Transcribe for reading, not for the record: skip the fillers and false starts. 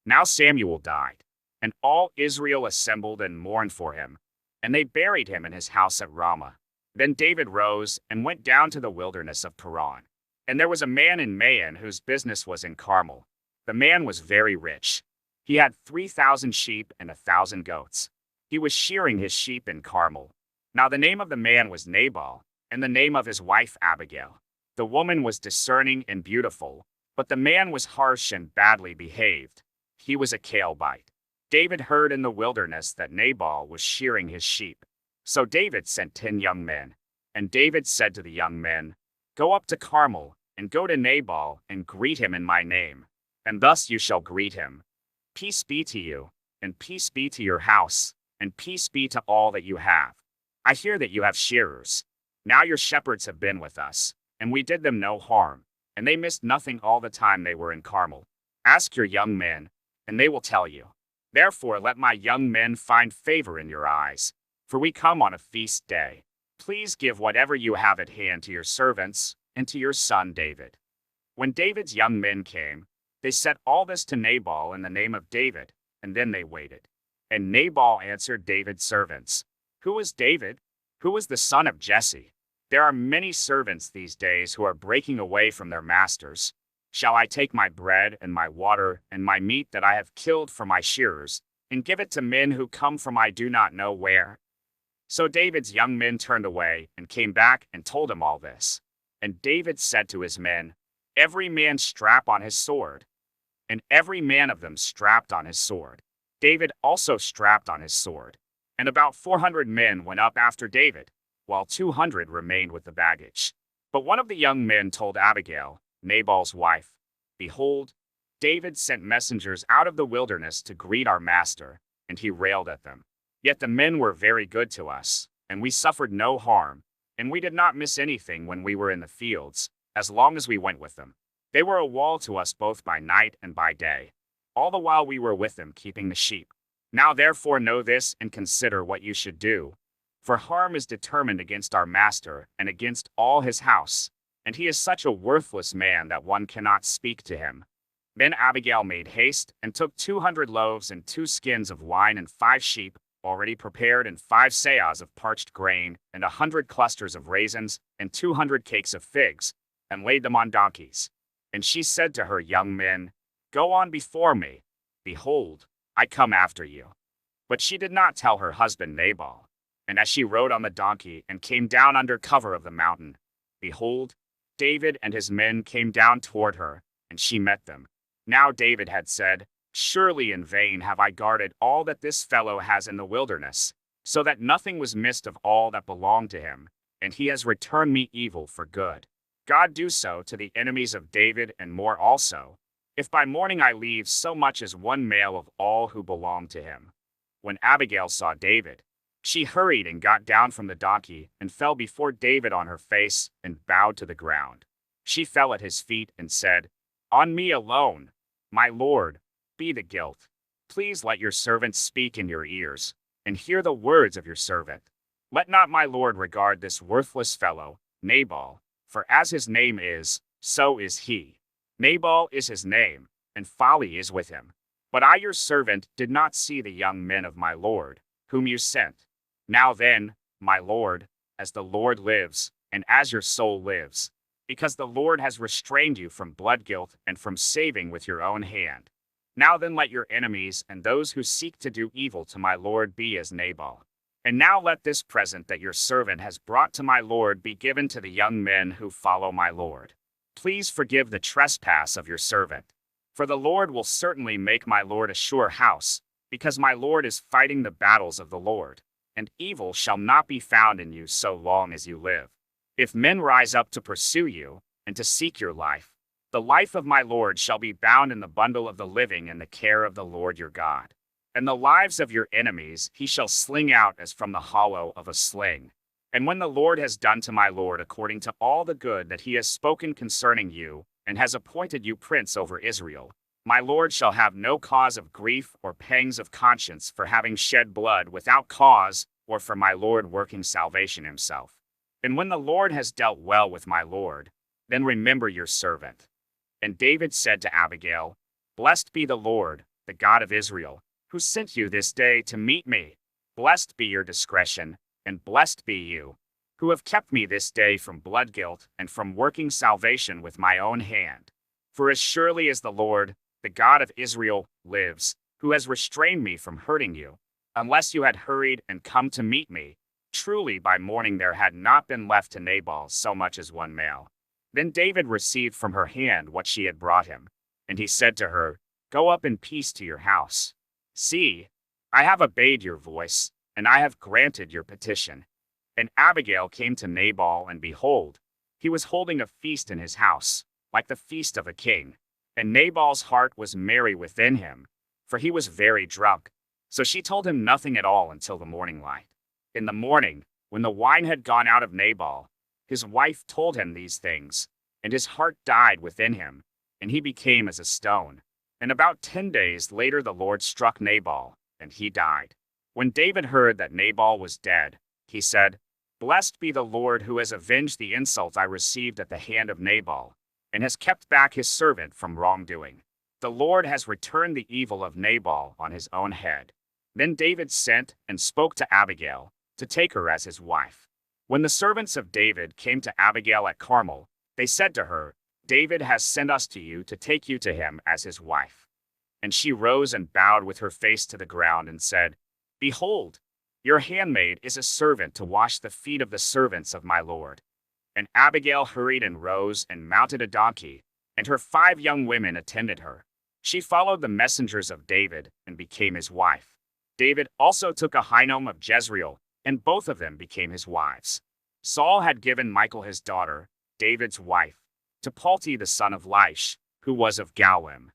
Now Samuel died, and all Israel assembled and mourned for him, and they buried him in his house at Ramah. Then David rose and went down to the wilderness of Paran. And there was a man in Maon whose business was in Carmel. The man was very rich. He had 3,000 sheep and 1,000 goats. He was shearing his sheep in Carmel. Now the name of the man was Nabal, and the name of his wife Abigail. The woman was discerning and beautiful, but the man was harsh and badly behaved. He was a Calebite. David heard in the wilderness that Nabal was shearing his sheep. So David sent 10 young men. And David said to the young men, "Go up to Carmel, and go to Nabal, and greet him in my name. And thus you shall greet him. Peace be to you, and peace be to your house, and peace be to all that you have. I hear that you have shearers. Now your shepherds have been with us, and we did them no harm, and they missed nothing all the time they were in Carmel. Ask your young men, and they will tell you. Therefore let my young men find favor in your eyes, for we come on a feast day. Please give whatever you have at hand to your servants and to your son David." When David's young men came, they said all this to Nabal in the name of David, and then they waited. And Nabal answered David's servants, "Who is David? Who is the son of Jesse? There are many servants these days who are breaking away from their masters. Shall I take my bread and my water and my meat that I have killed for my shearers, and give it to men who come from I do not know where?" So David's young men turned away and came back and told him all this. And David said to his men, "Every man strap on his sword." And every man of them strapped on his sword. David also strapped on his sword. And about 400 men went up after David, while 200 remained with the baggage. But one of the young men told Abigail, Nabal's wife, "Behold, David sent messengers out of the wilderness to greet our master, and he railed at them. Yet the men were very good to us, and we suffered no harm, and we did not miss anything when we were in the fields, as long as we went with them. They were a wall to us both by night and by day, all the while we were with them keeping the sheep. Now therefore know this and consider what you should do. For harm is determined against our master and against all his house, and he is such a worthless man that one cannot speak to him." Then Abigail made haste and took 200 loaves and 2 skins of wine and 5 sheep, already prepared, and 5 seahs of parched grain, and 100 clusters of raisins, and 200 cakes of figs, and laid them on donkeys. And she said to her young men, "Go on before me. Behold, I come after you." But she did not tell her husband Nabal. And as she rode on the donkey and came down under cover of the mountain, behold, David and his men came down toward her, and she met them. Now David had said, "Surely in vain have I guarded all that this fellow has in the wilderness, so that nothing was missed of all that belonged to him, and he has returned me evil for good. God do so to the enemies of David and more also, if by morning I leave so much as one male of all who belong to him." When Abigail saw David, she hurried and got down from the donkey and fell before David on her face and bowed to the ground. She fell at his feet and said, "On me alone, my lord, be the guilt. Please let your servant speak in your ears, and hear the words of your servant. Let not my lord regard this worthless fellow, Nabal, for as his name is, so is he. Nabal is his name, and folly is with him. But I your servant did not see the young men of my lord, whom you sent. Now then, my lord, as the Lord lives, and as your soul lives, because the Lord has restrained you from blood guilt and from saving with your own hand. Now then let your enemies and those who seek to do evil to my lord be as Nabal. And now let this present that your servant has brought to my lord be given to the young men who follow my lord. Please forgive the trespass of your servant. For the Lord will certainly make my lord a sure house, because my lord is fighting the battles of the Lord, and evil shall not be found in you so long as you live. If men rise up to pursue you, and to seek your life, the life of my lord shall be bound in the bundle of the living in the care of the Lord your God. And the lives of your enemies he shall sling out as from the hollow of a sling. And when the Lord has done to my lord according to all the good that he has spoken concerning you, and has appointed you prince over Israel, my lord shall have no cause of grief or pangs of conscience for having shed blood without cause, or for my lord working salvation himself. And when the Lord has dealt well with my lord, then remember your servant." And David said to Abigail, "Blessed be the Lord, the God of Israel, who sent you this day to meet me. Blessed be your discretion, and blessed be you, who have kept me this day from blood guilt and from working salvation with my own hand. For as surely as the Lord, the God of Israel, lives, who has restrained me from hurting you, unless you had hurried and come to meet me, truly by morning there had not been left to Nabal so much as one male. Then David received from her hand what she had brought him, and he said to her, Go up in peace to your house. See, I have obeyed your voice, and I have granted your petition. And Abigail came to Nabal, and behold, he was holding a feast in his house, like the feast of a king. And Nabal's heart was merry within him, for he was very drunk. So she told him nothing at all until the morning light. In the morning, when the wine had gone out of Nabal, his wife told him these things, and his heart died within him, and he became as a stone. And about 10 days later the Lord struck Nabal, and he died. When David heard that Nabal was dead, he said, Blessed be the Lord who has avenged the insult I received at the hand of Nabal, and has kept back his servant from wrongdoing. The Lord has returned the evil of Nabal on his own head. Then David sent and spoke to Abigail, to take her as his wife. When the servants of David came to Abigail at Carmel, they said to her, David has sent us to you to take you to him as his wife. And she rose and bowed with her face to the ground and said, Behold, your handmaid is a servant to wash the feet of the servants of my lord. And Abigail hurried and rose and mounted a donkey, and her 5 young women attended her. She followed the messengers of David and became his wife. David also took Ahinoam of Jezreel, and both of them became his wives. Saul had given Michal his daughter, David's wife, to Palti the son of Laish, who was of Gaulim.